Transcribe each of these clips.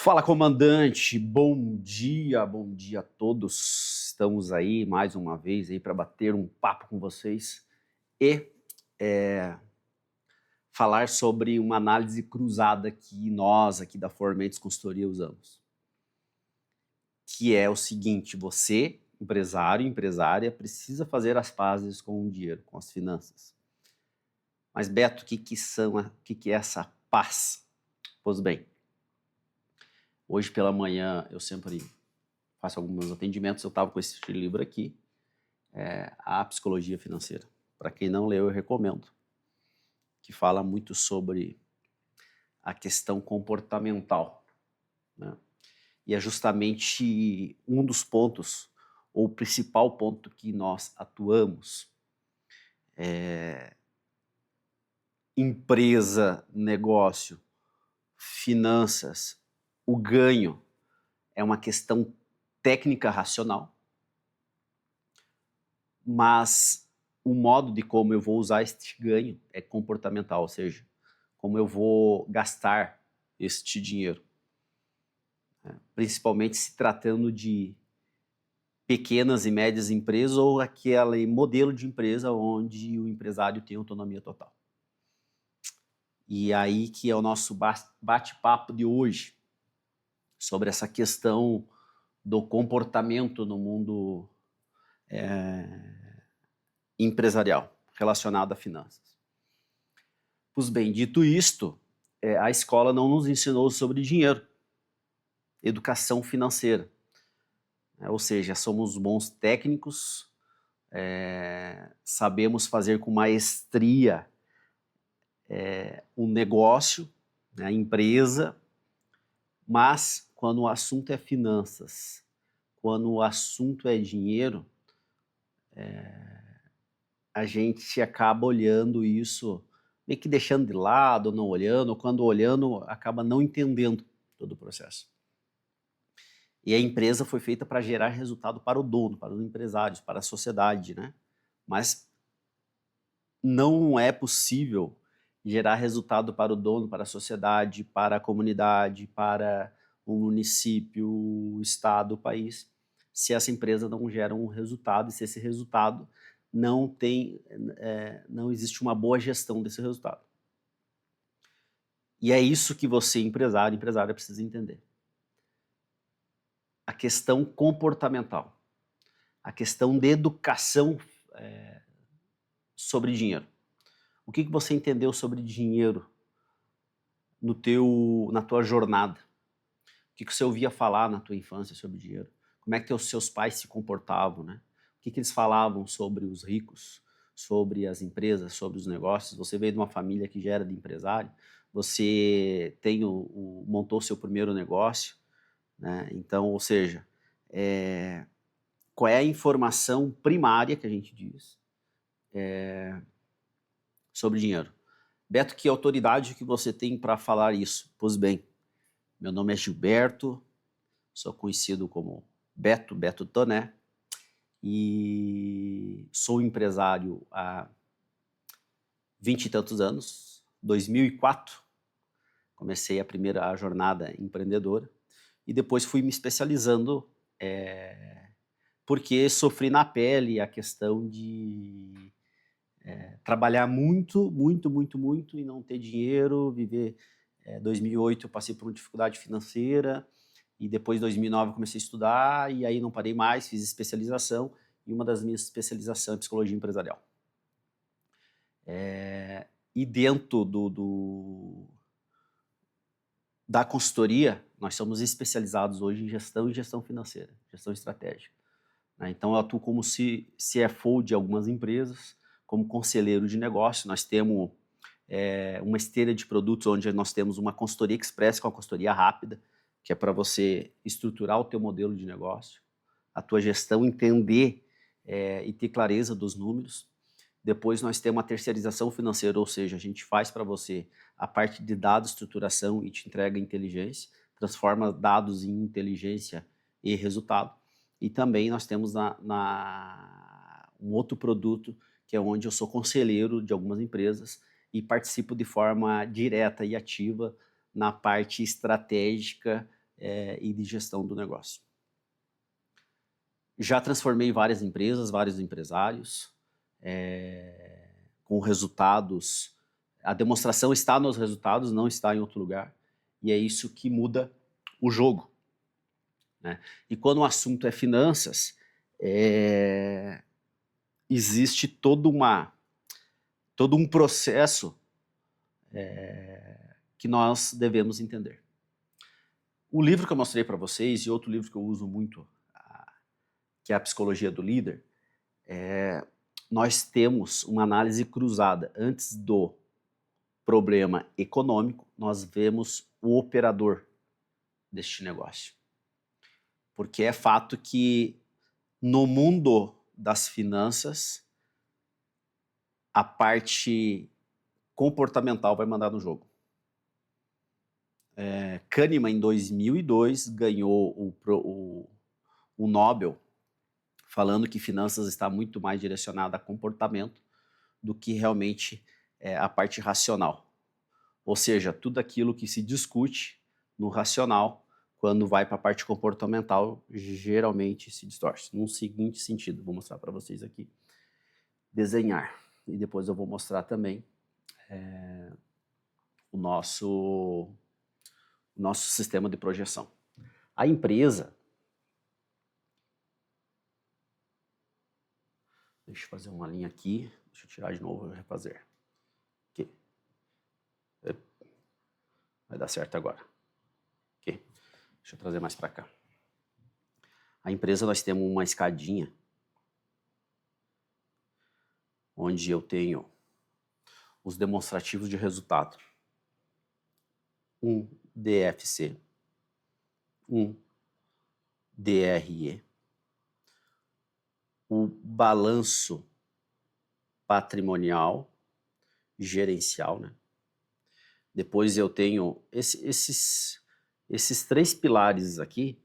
Fala, comandante, bom dia a todos. Estamos aí mais uma vez aí para bater um papo com vocês e falar sobre uma análise cruzada que nós aqui da Formentes Consultoria usamos, que é o seguinte: você, empresário, empresária, precisa fazer as pazes com o dinheiro, com as finanças. Mas Beto, o que é essa paz? Pois bem, hoje pela manhã eu sempre faço alguns atendimentos, eu estava com esse livro aqui, A Psicologia Financeira. Para quem não leu, eu recomendo, que fala muito sobre a questão comportamental, né? E é justamente um dos pontos, ou o principal ponto que nós atuamos, empresa, negócio, finanças, o ganho é uma questão técnica racional, mas o modo de como eu vou usar este ganho é comportamental, ou seja, como eu vou gastar este dinheiro, né? Principalmente se tratando de pequenas e médias empresas ou aquele modelo de empresa onde o empresário tem autonomia total. E aí que é o nosso bate-papo de hoje, sobre essa questão do comportamento no mundo empresarial relacionado a finanças. Pois bem, dito isto, a escola não nos ensinou sobre dinheiro, educação financeira, né? Ou seja, somos bons técnicos, sabemos fazer com maestria um negócio, né, a empresa, mas quando o assunto é finanças, quando o assunto é dinheiro, a gente acaba olhando isso, meio que deixando de lado, não olhando, ou quando olhando, acaba não entendendo todo o processo. E a empresa foi feita para gerar resultado para o dono, para os empresários, para a sociedade, né? Mas não é possível gerar resultado para o dono, para a sociedade, para a comunidade, para o município, o estado, o país, se essa empresa não gera um resultado e se esse resultado não existe uma boa gestão desse resultado. E é isso que você, empresário, empresária, precisa entender. A questão comportamental, a questão de educação sobre dinheiro. O que você entendeu sobre dinheiro na tua jornada? O que você ouvia falar na tua infância sobre dinheiro? Como é que os seus pais se comportavam, né? O que eles falavam sobre os ricos, sobre as empresas, sobre os negócios? Você veio de uma família que já era de empresário, você montou seu primeiro negócio, né? Então, ou seja, qual é a informação primária que a gente diz sobre dinheiro? Beto, que autoridade que você tem para falar isso? Pois bem, meu nome é Gilberto, sou conhecido como Beto Toné, e sou empresário há 20 e tantos anos. 2004 comecei a jornada empreendedora e depois fui me especializando porque sofri na pele a questão de trabalhar muito, muito, muito, muito e não ter dinheiro, viver. 2008 eu passei por uma dificuldade financeira e depois, em 2009, eu comecei a estudar e aí não parei mais, fiz especialização e uma das minhas especializações é psicologia empresarial. E dentro da consultoria, nós somos especializados hoje em gestão e gestão financeira, gestão estratégica, né? Então eu atuo como CFO de algumas empresas, como conselheiro de negócio. Nós temos uma esteira de produtos onde nós temos uma consultoria express, com a consultoria rápida, que é para você estruturar o teu modelo de negócio, a tua gestão, entender e ter clareza dos números. Depois nós temos a terceirização financeira, ou seja, a gente faz para você a parte de dados, estruturação e te entrega inteligência, transforma dados em inteligência e resultado. E também nós temos um outro produto, que é onde eu sou conselheiro de algumas empresas e participo de forma direta e ativa na parte estratégica e de gestão do negócio. Já transformei várias empresas, vários empresários, com resultados. A demonstração está nos resultados, não está em outro lugar. E é isso que muda o jogo, né? E quando o assunto é finanças, existe todo um processo que nós devemos entender. O livro que eu mostrei para vocês, e outro livro que eu uso muito, que é a Psicologia do Líder, nós temos uma análise cruzada. Antes do problema econômico, nós vemos o operador deste negócio. Porque é fato que no mundo das finanças, a parte comportamental vai mandar no jogo. Kahneman, em 2002, ganhou o Nobel, falando que finanças está muito mais direcionada a comportamento do que realmente a parte racional. Ou seja, tudo aquilo que se discute no racional, quando vai para a parte comportamental, geralmente se distorce. No seguinte sentido, vou mostrar para vocês aqui. Desenhar. E depois eu vou mostrar também o nosso sistema de projeção. A empresa... Deixa eu fazer uma linha aqui. Deixa eu tirar de novo e refazer. Aqui. Vai dar certo agora. Aqui. Deixa eu trazer mais para cá. A empresa, nós temos uma escadinha onde eu tenho os demonstrativos de resultado. Um DFC, um DRE, o balanço patrimonial, gerencial, né? Depois eu tenho esses 3 pilares aqui.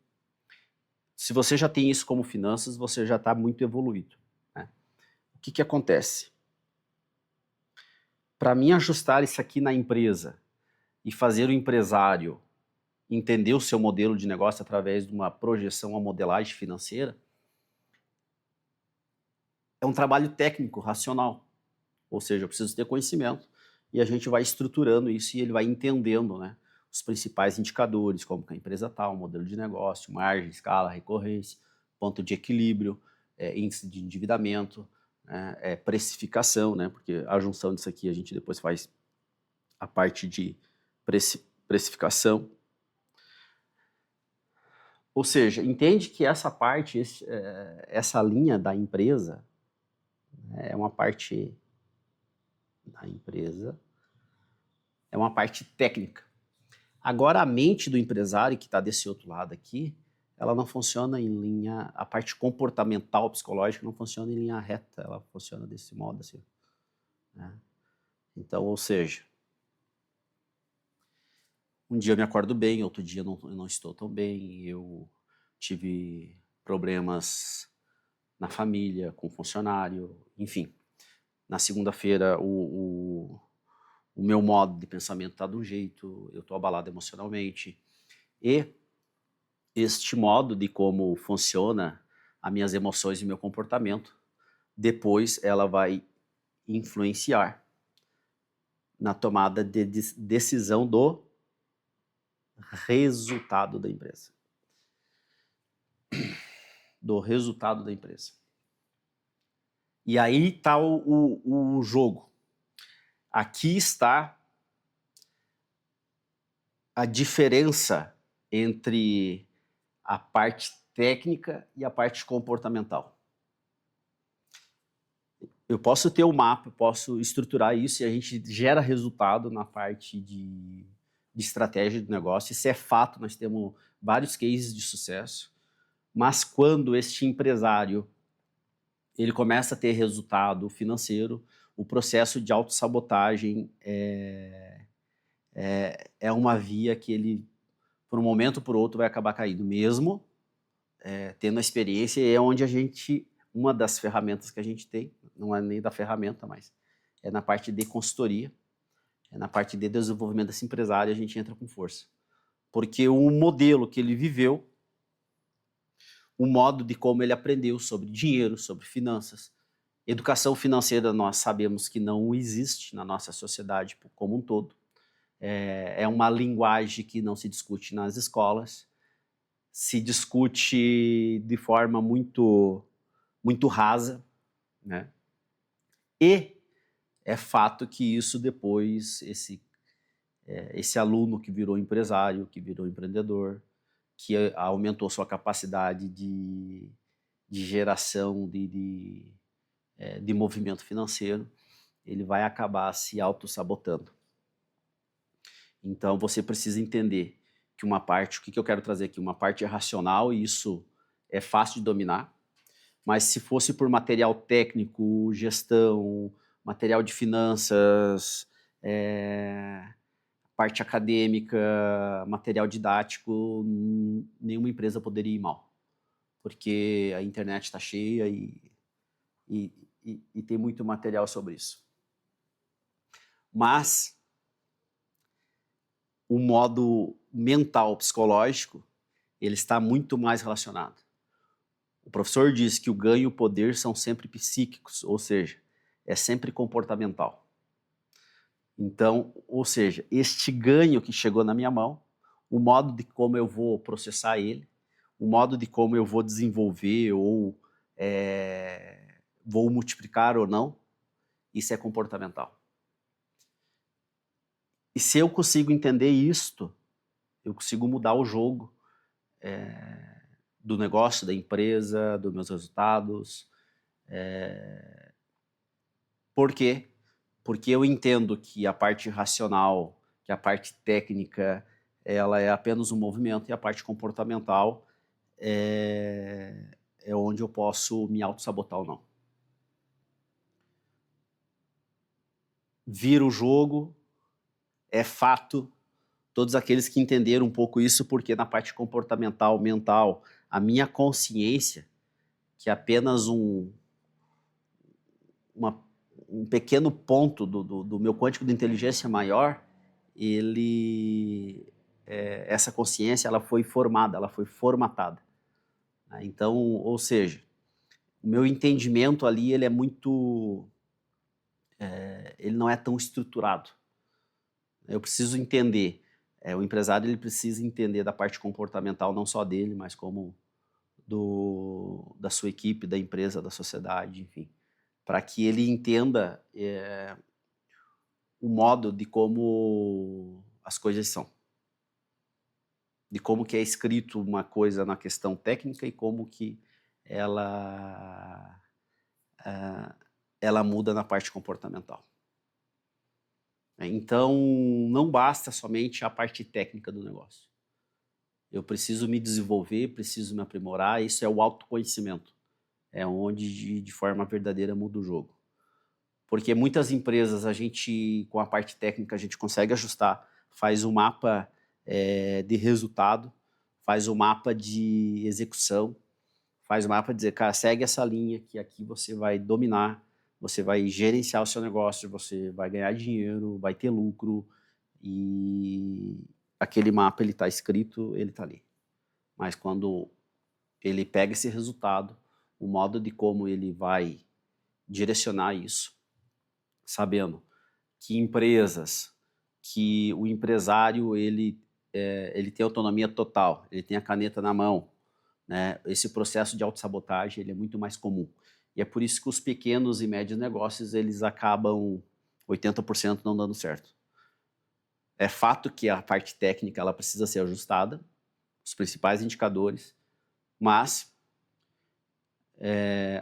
Se você já tem isso como finanças, você já está muito evoluído, né? O que acontece? Para mim ajustar isso aqui na empresa e fazer o empresário entender o seu modelo de negócio através de uma projeção, uma modelagem financeira, é um trabalho técnico, racional. Ou seja, eu preciso ter conhecimento e a gente vai estruturando isso e ele vai entendendo, né, os principais indicadores, como que a empresa está, o modelo de negócio, margem, escala, recorrência, ponto de equilíbrio, índice de endividamento, precificação, né, porque a junção disso aqui a gente depois faz a parte de precificação. Ou seja, entende que essa parte, essa linha da empresa, é uma parte da empresa, é uma parte técnica. Agora, a mente do empresário que está desse outro lado aqui, ela não funciona em linha, a parte comportamental, psicológica, não funciona em linha reta, ela funciona desse modo assim, né? Então, ou seja, um dia eu me acordo bem, outro dia eu não estou tão bem, eu tive problemas na família, com funcionário, enfim. Na segunda-feira o meu modo de pensamento está de um jeito, eu estou abalado emocionalmente. E este modo de como funciona as minhas emoções e meu comportamento, depois ela vai influenciar na tomada de decisão do resultado da empresa. Do resultado da empresa. E aí está o jogo. Aqui está a diferença entre a parte técnica e a parte comportamental. Eu posso ter um mapa, posso estruturar isso e a gente gera resultado na parte de estratégia do negócio. Isso é fato, nós temos vários cases de sucesso. Mas quando este empresário ele começa a ter resultado financeiro, o processo de autossabotagem é uma via que ele, por um momento ou por outro, vai acabar caindo. Mesmo tendo a experiência, é onde a gente, uma das ferramentas que a gente tem, não é nem da ferramenta, mas é na parte de consultoria, é na parte de desenvolvimento desse empresário, a gente entra com força. porque o modelo que ele viveu, o modo de como ele aprendeu sobre dinheiro, sobre finanças, educação financeira nós sabemos que não existe na nossa sociedade como um todo. É uma linguagem que não se discute nas escolas, se discute de forma muito, muito rasa, né? E é fato que isso depois, esse aluno que virou empresário, que virou empreendedor, que aumentou sua capacidade de geração de movimento financeiro, ele vai acabar se auto-sabotando. Então você precisa entender que uma parte, o que eu quero trazer aqui, uma parte é racional e isso é fácil de dominar, mas se fosse por material técnico, gestão, material de finanças, parte acadêmica, material didático, nenhuma empresa poderia ir mal, porque a internet está cheia e tem muito material sobre isso. Mas o modo mental, psicológico, ele está muito mais relacionado. O professor diz que o ganho e o poder são sempre psíquicos, ou seja, é sempre comportamental. Então, ou seja, este ganho que chegou na minha mão, o modo de como eu vou processar ele, o modo de como eu vou desenvolver ou vou multiplicar ou não, isso é comportamental. E se eu consigo entender isto, eu consigo mudar o jogo do negócio, da empresa, dos meus resultados. Por quê? Porque eu entendo que a parte racional, que a parte técnica, ela é apenas um movimento e a parte comportamental é onde eu posso me auto-sabotar ou não. Vira o jogo, é fato, todos aqueles que entenderam um pouco isso, porque na parte comportamental, mental, a minha consciência, que é apenas um pequeno ponto do meu quântico de inteligência maior, essa consciência ela foi formada, ela foi formatada. Então, ou seja, o meu entendimento ali ele é muito, ele não é tão estruturado. Eu preciso entender, o empresário ele precisa entender da parte comportamental não só dele, mas como da sua equipe, da empresa, da sociedade, enfim, para que ele entenda o modo de como as coisas são, de como que é escrito uma coisa na questão técnica e como que ela muda na parte comportamental. Então, não basta somente a parte técnica do negócio. Eu preciso me desenvolver, preciso me aprimorar, isso é o autoconhecimento. É onde, de forma verdadeira, muda o jogo. Porque muitas empresas, com a parte técnica, a gente consegue ajustar, faz um mapa de resultado, faz um mapa de execução, faz um mapa de dizer, cara, segue essa linha que aqui você vai dominar, você vai gerenciar o seu negócio, você vai ganhar dinheiro, vai ter lucro, e aquele mapa ele está escrito, ele está ali. Mas quando ele pega esse resultado, o modo de como ele vai direcionar isso, sabendo que empresas, que o empresário ele tem autonomia total, ele tem a caneta na mão, né? Esse processo de autossabotagem ele é muito mais comum. E é por isso que os pequenos e médios negócios eles acabam 80% não dando certo. É fato que a parte técnica ela precisa ser ajustada, os principais indicadores, mas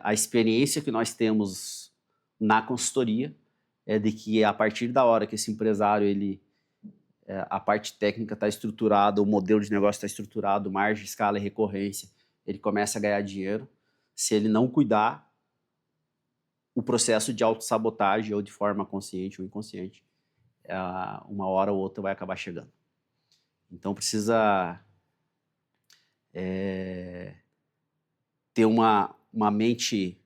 a experiência que nós temos na consultoria é de que a partir da hora que esse empresário a parte técnica está estruturada, o modelo de negócio está estruturado, margem, escala e recorrência, ele começa a ganhar dinheiro. Se ele não cuidar, o processo de autossabotagem, ou de forma consciente ou inconsciente, uma hora ou outra vai acabar chegando. Então precisa ter uma mente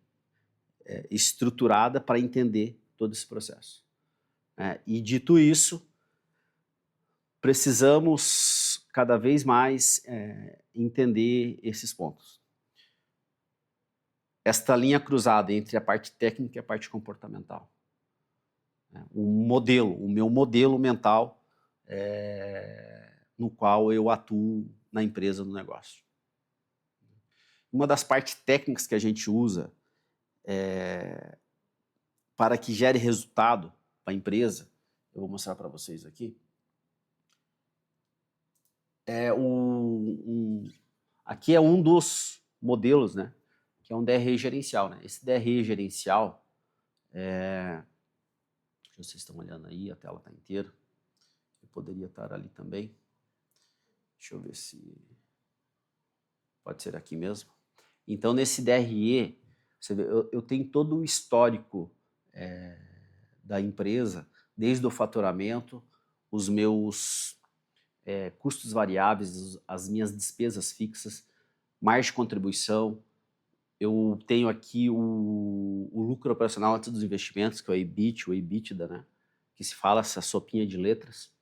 estruturada para entender todo esse processo. E dito isso, precisamos cada vez mais entender esses pontos. Esta linha cruzada entre a parte técnica e a parte comportamental. O meu modelo mental no qual eu atuo na empresa, no negócio. Uma das partes técnicas que a gente usa para que gere resultado para a empresa, eu vou mostrar para vocês aqui, aqui é um dos modelos, né, que é um DRE gerencial. Né? Esse DRE gerencial, vocês estão olhando aí, a tela está inteira, eu poderia estar ali também, deixa eu ver se pode ser aqui mesmo. Então, nesse DRE, você vê, eu tenho todo o histórico da empresa, desde o faturamento, os meus custos variáveis, as minhas despesas fixas, margem de contribuição. Eu tenho aqui o lucro operacional antes dos investimentos, que é o EBIT, o EBITDA, né? Que se fala essa sopinha de letras.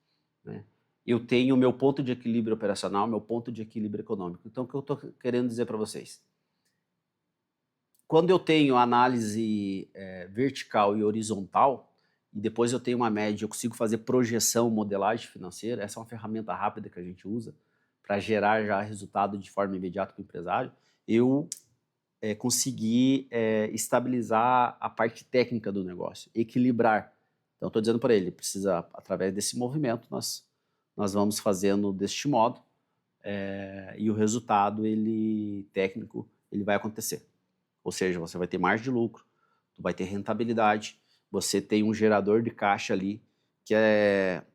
Né? Eu tenho o meu ponto de equilíbrio operacional, meu ponto de equilíbrio econômico. Então, o que eu estou querendo dizer para vocês? Quando eu tenho análise vertical e horizontal, e depois eu tenho uma média, eu consigo fazer projeção, modelagem financeira, essa é uma ferramenta rápida que a gente usa para gerar já resultado de forma imediata para o empresário, eu consegui estabilizar a parte técnica do negócio, equilibrar. Então, estou dizendo para ele, precisa, através desse movimento, nós vamos fazendo deste modo, e o resultado técnico ele vai acontecer. Ou seja, você vai ter margem de lucro, tu vai ter rentabilidade, você tem um gerador de caixa ali que é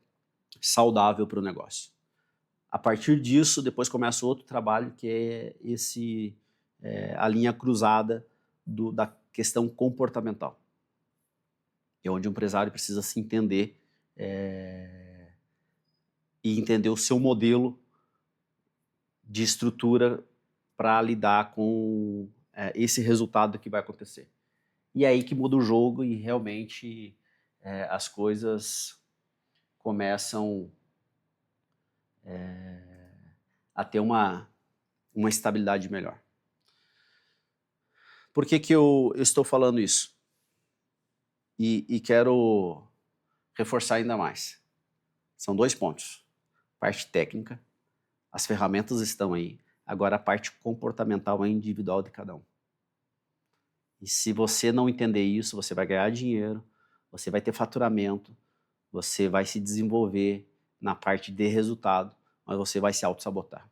saudável para o negócio. A partir disso, depois começa outro trabalho que é a linha cruzada da questão comportamental. É onde o empresário precisa se entender e entender o seu modelo de estrutura para lidar com esse resultado que vai acontecer. E é aí que muda o jogo e realmente as coisas começam a ter uma estabilidade melhor. Por que eu estou falando isso? E quero reforçar ainda mais. São 2 pontos. Parte técnica, as ferramentas estão aí. Agora a parte comportamental é individual de cada um. E se você não entender isso, você vai ganhar dinheiro, você vai ter faturamento, você vai se desenvolver na parte de resultado, mas você vai se auto-sabotar.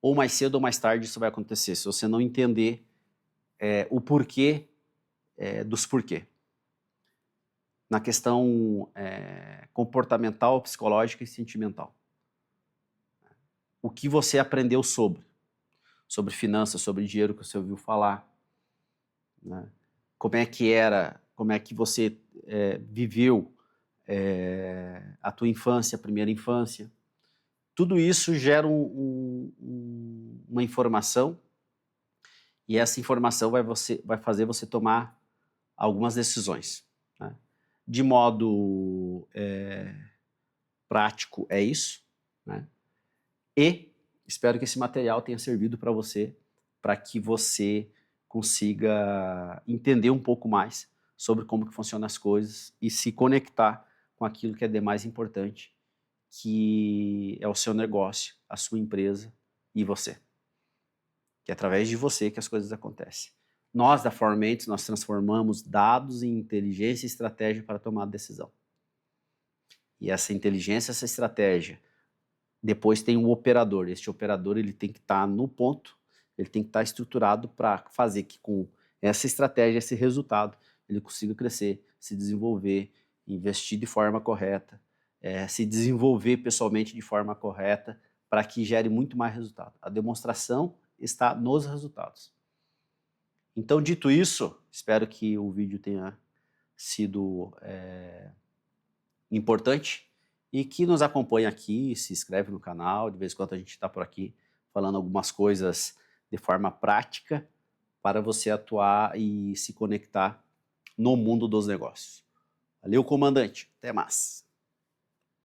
Ou mais cedo ou mais tarde isso vai acontecer, se você não entender o porquê dos porquê. Na questão comportamental, psicológica e sentimental. O que você aprendeu sobre finanças, sobre dinheiro que você ouviu falar, né? Como é que era, como é que você viveu a tua infância, a primeira infância. Tudo isso gera uma informação e essa informação vai fazer você tomar algumas decisões. Né? De modo prático é isso, né? E espero que esse material tenha servido para você, para que você consiga entender um pouco mais sobre como que funcionam as coisas e se conectar com aquilo que é de mais importante, que é o seu negócio, a sua empresa e você. Que é através de você que as coisas acontecem. Nós, da Formentes, nós transformamos dados em inteligência e estratégia para tomar decisão. E essa inteligência, essa estratégia, depois tem um operador. Este operador ele tem que estar no ponto, ele tem que estar estruturado para fazer que com essa estratégia, esse resultado, ele consiga crescer, se desenvolver, investir de forma correta, se desenvolver pessoalmente de forma correta, para que gere muito mais resultado. A demonstração está nos resultados. Então, dito isso, espero que o vídeo tenha sido importante e que nos acompanhe aqui, se inscreve no canal, de vez em quando a gente está por aqui falando algumas coisas de forma prática para você atuar e se conectar no mundo dos negócios. Valeu, comandante. Até mais.